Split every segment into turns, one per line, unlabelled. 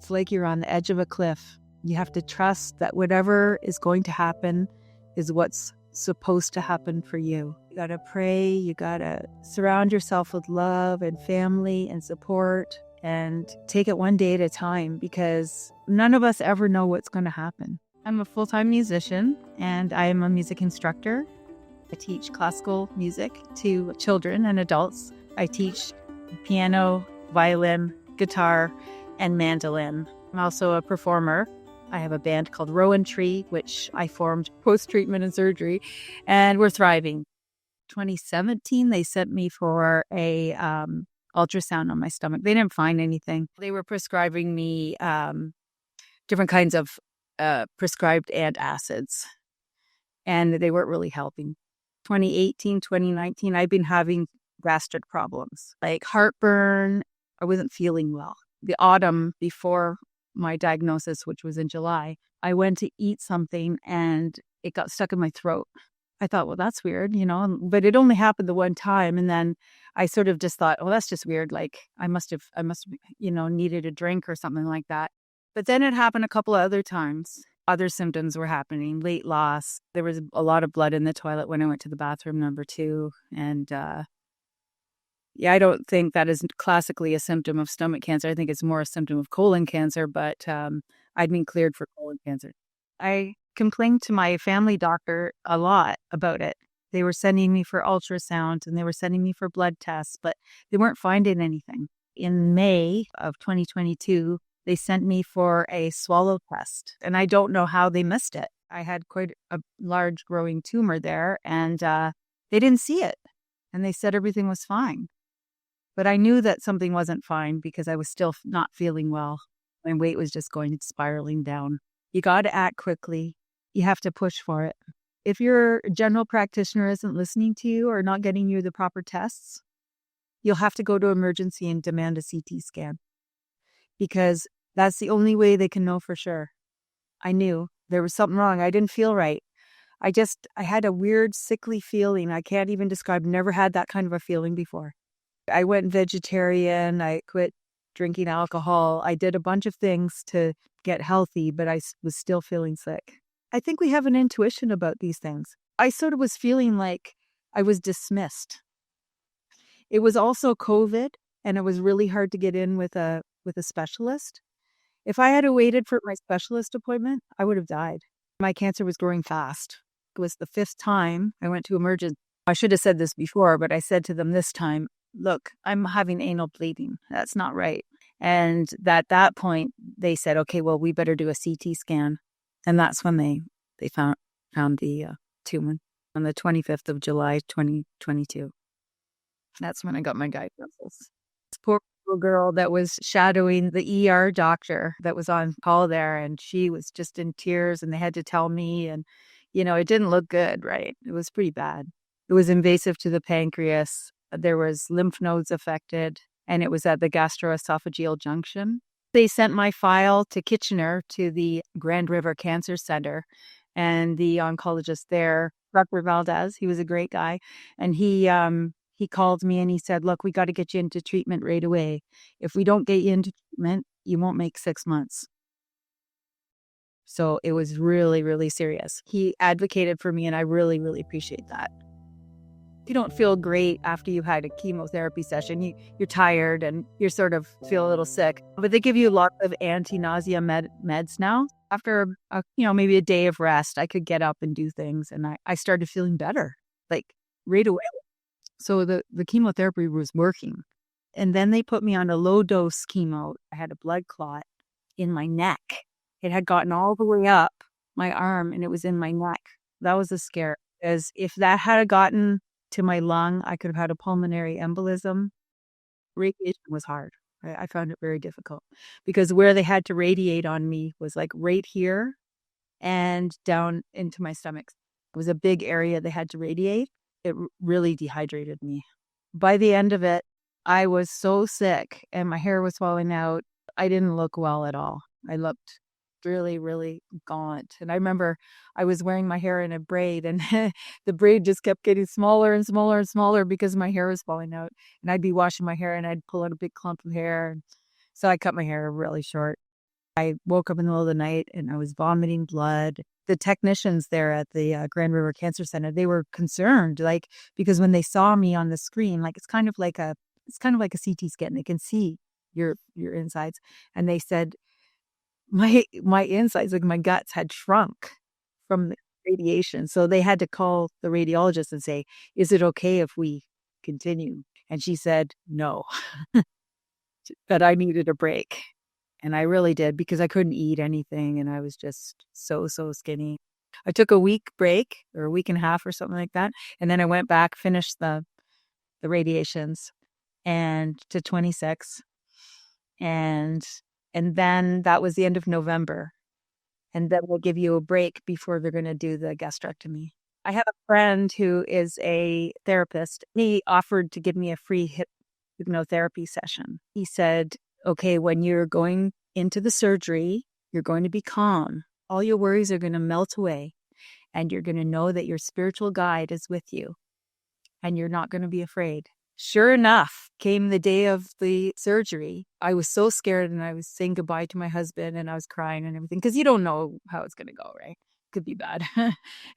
It's like you're on the edge of a cliff. You have to trust that whatever is going to happen is what's supposed to happen for you. You got to pray. You got to surround yourself with love and family and support and take it one day at a time, because none of us ever know what's going to happen. I'm a full-time musician and I am a music instructor. I teach classical music to children and adults. I teach piano, violin, guitar, and mandolin. I'm also a performer. I have a band called Rowan Tree, which I formed post-treatment and surgery, and we're thriving. 2017, they sent me for a ultrasound on my stomach. They didn't find anything. They were prescribing me different kinds of prescribed antacids, and they weren't really helping. 2018, 2019, I've been having gastric problems, like heartburn. I wasn't feeling well. The autumn before my diagnosis, which was in July, I went to eat something and it got stuck in my throat. I thought, well, that's weird, but it only happened the one time. And then I sort of just thought, oh, that's just weird. Like I must have, needed a drink or something like that. But then it happened a couple of other times. Other symptoms were happening, weight loss. There was a lot of blood in the toilet when I went to the bathroom, number 2. And I don't think that is classically a symptom of stomach cancer. I think it's more a symptom of colon cancer, but I'd been cleared for colon cancer. I complained to my family doctor a lot about it. They were sending me for ultrasound and they were sending me for blood tests, but they weren't finding anything. In May of 2022, they sent me for a swallow test, and I don't know how they missed it. I had quite a large growing tumor there, and they didn't see it, and they said everything was fine. But I knew that something wasn't fine because I was still not feeling well. My weight was just spiraling down. You got to act quickly. You have to push for it. If your general practitioner isn't listening to you or not getting you the proper tests, you'll have to go to emergency and demand a CT scan, because that's the only way they can know for sure. I knew there was something wrong. I didn't feel right. I had a weird sickly feeling. I can't even describe. Never had that kind of a feeling before. I went vegetarian. I quit drinking alcohol. I did a bunch of things to get healthy, but I was still feeling sick. I think we have an intuition about these things. I sort of was feeling like I was dismissed. It was also COVID, and it was really hard to get in with a specialist. If I had waited for my specialist appointment, I would have died. My cancer was growing fast. It was the 5th time I went to emergency. I should have said this before, but I said to them this time, look, I'm having anal bleeding. That's not right. And at that point, they said, okay, well, we better do a CT scan. And that's when they found the tumor on the 25th of July, 2022. That's when I got my diagnosis. This poor little girl that was shadowing the ER doctor that was on call there, and she was just in tears, and they had to tell me, and it didn't look good, right? It was pretty bad. It was invasive to the pancreas. There was lymph nodes affected, and it was at the gastroesophageal junction. They sent my file to Kitchener, to the Grand River Cancer Center, and the oncologist there, Dr. Valdez, he was a great guy, and he called me and he said, look, we got to get you into treatment right away. If we don't get you into treatment, you won't make 6 months. So it was really, really serious. He advocated for me, and I really, really appreciate that. If you don't feel great after you had a chemotherapy session, you're tired and you sort of feel a little sick. But they give you lots of anti-nausea meds now. After maybe a day of rest, I could get up and do things, and I started feeling better, like right away. So the chemotherapy was working. And then they put me on a low-dose chemo. I had a blood clot in my neck. It had gotten all the way up my arm, and it was in my neck. That was a scare, because if that had gotten to my lung, I could have had a pulmonary embolism. Radiation was hard. I found it very difficult, because where they had to radiate on me was like right here and down into my stomach. It was a big area they had to radiate. It really dehydrated me. By the end of it, I was so sick and my hair was falling out. I didn't look well at all. I looked really, really gaunt. And I remember I was wearing my hair in a braid, and the braid just kept getting smaller and smaller and smaller because my hair was falling out. And I'd be washing my hair and I'd pull out a big clump of hair. So I cut my hair really short. I woke up in the middle of the night and I was vomiting blood. The technicians there at the Grand River Cancer Center, they were concerned, like, because when they saw me on the screen, like it's kind of like a CT scan. They can see your insides, and they said my insides, like my guts, had shrunk from the radiation. So they had to call the radiologist and say, "Is it okay if we continue?" And she said no, that I needed a break. And I really did, because I couldn't eat anything and I was just so skinny. I took a week break, or a week and a half or something like that. And then I went back, finished the radiations, and to 26. And then that was the end of November. And then we'll give you a break before they're going to do the gastrectomy. I have a friend who is a therapist. He offered to give me a free hypnotherapy session. He said, okay, when you're going into the surgery, you're going to be calm. All your worries are going to melt away, and you're going to know that your spiritual guide is with you, and you're not going to be afraid. Sure enough, came the day of the surgery. I was so scared, and I was saying goodbye to my husband, and I was crying and everything, because you don't know how it's going to go, right? Could be bad.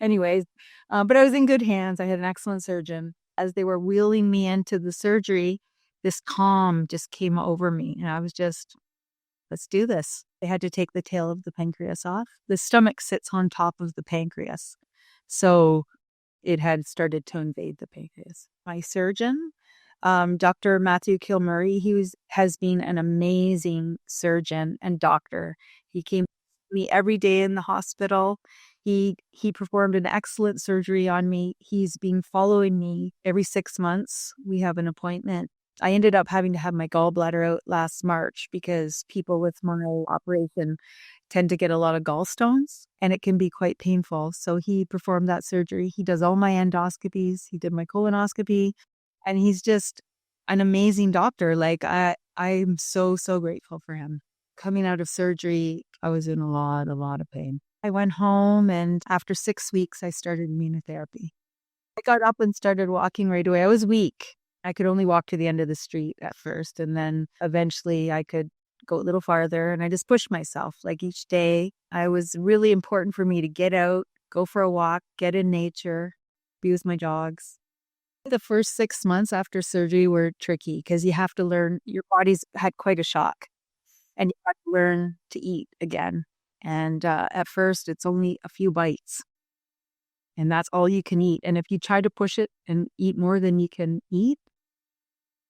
Anyways, but I was in good hands. I had an excellent surgeon. As they were wheeling me into the surgery, this calm just came over me, and I was just, let's do this. They had to take the tail of the pancreas off. The stomach sits on top of the pancreas. So it had started to invade the pancreas. My surgeon, Dr. Matthew Kilmurray, has been an amazing surgeon and doctor. He came to me every day in the hospital. He performed an excellent surgery on me. He's been following me every 6 months. We have an appointment. I ended up having to have my gallbladder out last March, because people with my operation tend to get a lot of gallstones, and it can be quite painful. So he performed that surgery. He does all my endoscopies. He did my colonoscopy, and he's just an amazing doctor. Like I'm so grateful for him. Coming out of surgery, I was in a lot of pain. I went home, and after 6 weeks, I started immunotherapy. I got up and started walking right away. I was weak. I could only walk to the end of the street at first, and then eventually I could go a little farther, and I just pushed myself. Like each day, it was really important for me to get out, go for a walk, get in nature, be with my dogs. The first 6 months after surgery were tricky, because you have to learn, your body's had quite a shock, and you have to learn to eat again. And at first, it's only a few bites, and that's all you can eat. And if you try to push it and eat more than you can eat,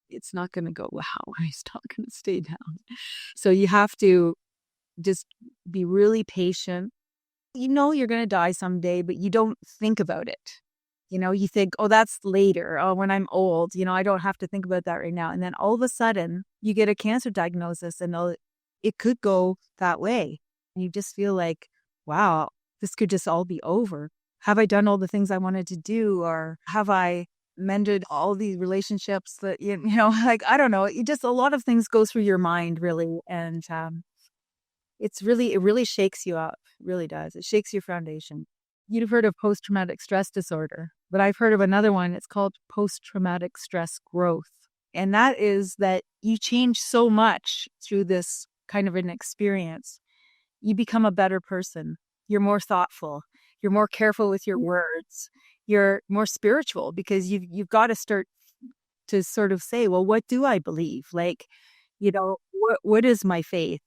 it's not going to go well. It's not going to stay down. So you have to just be really patient. You know you're going to die someday, but you don't think about it. You know, you think, oh, that's later. Oh, when I'm old, I don't have to think about that right now. And then all of a sudden, you get a cancer diagnosis, and it could go that way. And you just feel like, wow, this could just all be over. Have I done all the things I wanted to do? Or have I mended all these relationships that, like, I don't know. It just, a lot of things go through your mind, really. And it really shakes you up. It really does. It shakes your foundation. You'd have heard of post-traumatic stress disorder, but I've heard of another one. It's called post-traumatic stress growth. And that is that you change so much through this kind of an experience. You become a better person. You're more thoughtful. You're more careful with your words. You're more spiritual, because you've got to start to sort of say, well, what do I believe? Like, what is my faith?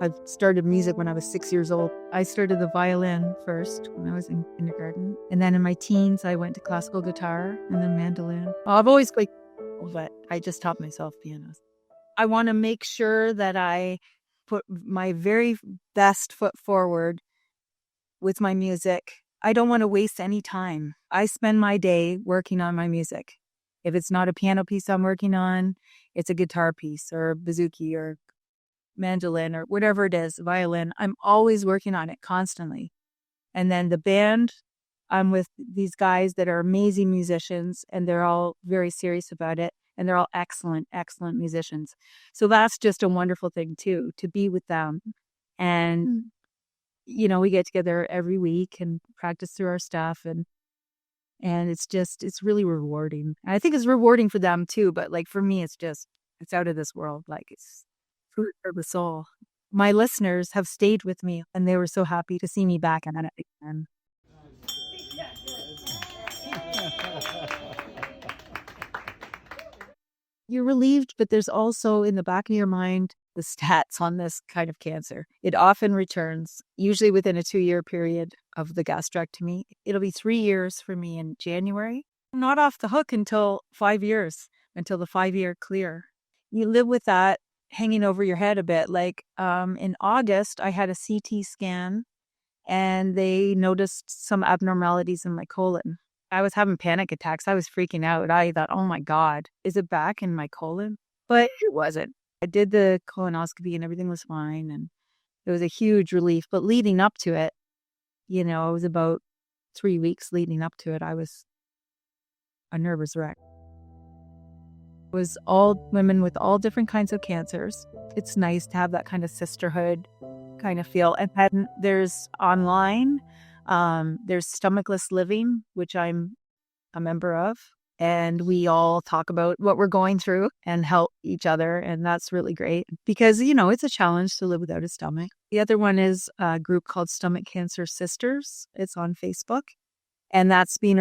I started music when I was 6 years old. I started the violin first when I was in kindergarten. And then in my teens, I went to classical guitar and then mandolin. I've always played, but I just taught myself piano. I want to make sure that I put my very best foot forward with my music. I don't want to waste any time. I spend my day working on my music. If it's not a piano piece I'm working on, it's a guitar piece or a bouzouki or mandolin or whatever it is, violin. I'm always working on it constantly. And then the band, I'm with these guys that are amazing musicians, and they're all very serious about it. And they're all excellent musicians. So that's just a wonderful thing too, to be with them. And we get together every week and practice through our stuff, and it's really rewarding. And I think it's rewarding for them too, but like for me, it's out of this world. Like it's food for the soul. My listeners have stayed with me and they were so happy to see me back at it again. You're relieved, but there's also in the back of your mind the stats on this kind of cancer. It often returns, usually within a 2-year period of the gastrectomy. It'll be 3 years for me in January. I'm not off the hook until 5 years, until the 5-year clear. You live with that hanging over your head a bit. Like in August, I had a CT scan and they noticed some abnormalities in my colon. I was having panic attacks. I was freaking out. I thought, oh my God, is it back in my colon? But it wasn't. I did the colonoscopy and everything was fine. And it was a huge relief. But leading up to it, it was about 3 weeks leading up to it, I was a nervous wreck. It was all women with all different kinds of cancers. It's nice to have that kind of sisterhood kind of feel. And then there's online, there's Stomachless Living, which I'm a member of. And we all talk about what we're going through and help each other. And that's really great because, it's a challenge to live without a stomach. The other one is a group called Stomach Cancer Sisters. It's on Facebook. And that's been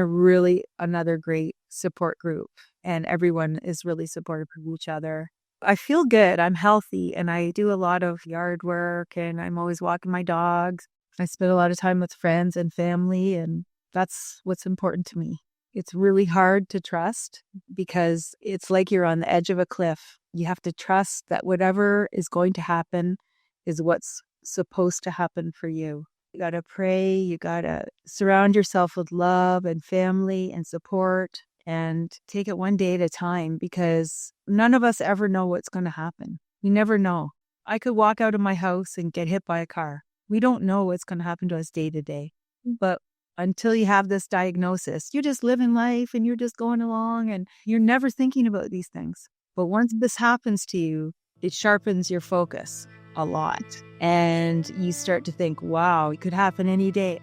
another great support group. And everyone is really supportive of each other. I feel good. I'm healthy and I do a lot of yard work and I'm always walking my dogs. I spend a lot of time with friends and family, and that's what's important to me. It's really hard to trust because it's like you're on the edge of a cliff. You have to trust that whatever is going to happen is what's supposed to happen for you. You got to pray. You got to surround yourself with love and family and support and take it one day at a time because none of us ever know what's going to happen. We never know. I could walk out of my house and get hit by a car. We don't know what's going to happen to us day to day. But until you have this diagnosis, you're just living life and you're just going along and you're never thinking about these things. But once this happens to you, it sharpens your focus a lot. And you start to think, wow, it could happen any day.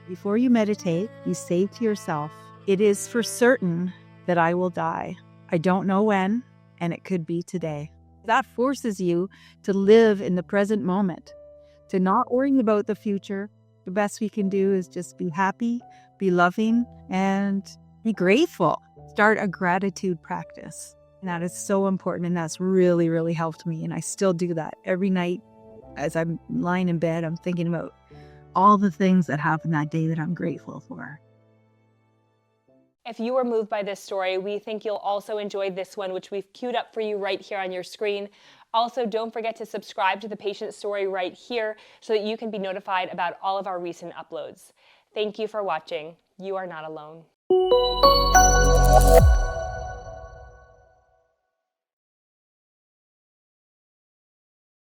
Before you meditate, you say to yourself, it is for certain that I will die. I don't know when, and it could be today. That forces you to live in the present moment, to not worry about the future. The best we can do is just be happy, be loving, and be grateful. Start a gratitude practice. And that is so important, and that's really, really helped me. And I still do that every night as I'm lying in bed. I'm thinking about all the things that happened that day that I'm grateful for.
If you were moved by this story, we think you'll also enjoy this one, which we've queued up for you right here on your screen. Also, don't forget to subscribe to the patient story right here so that you can be notified about all of our recent uploads. Thank you for watching. You are not alone.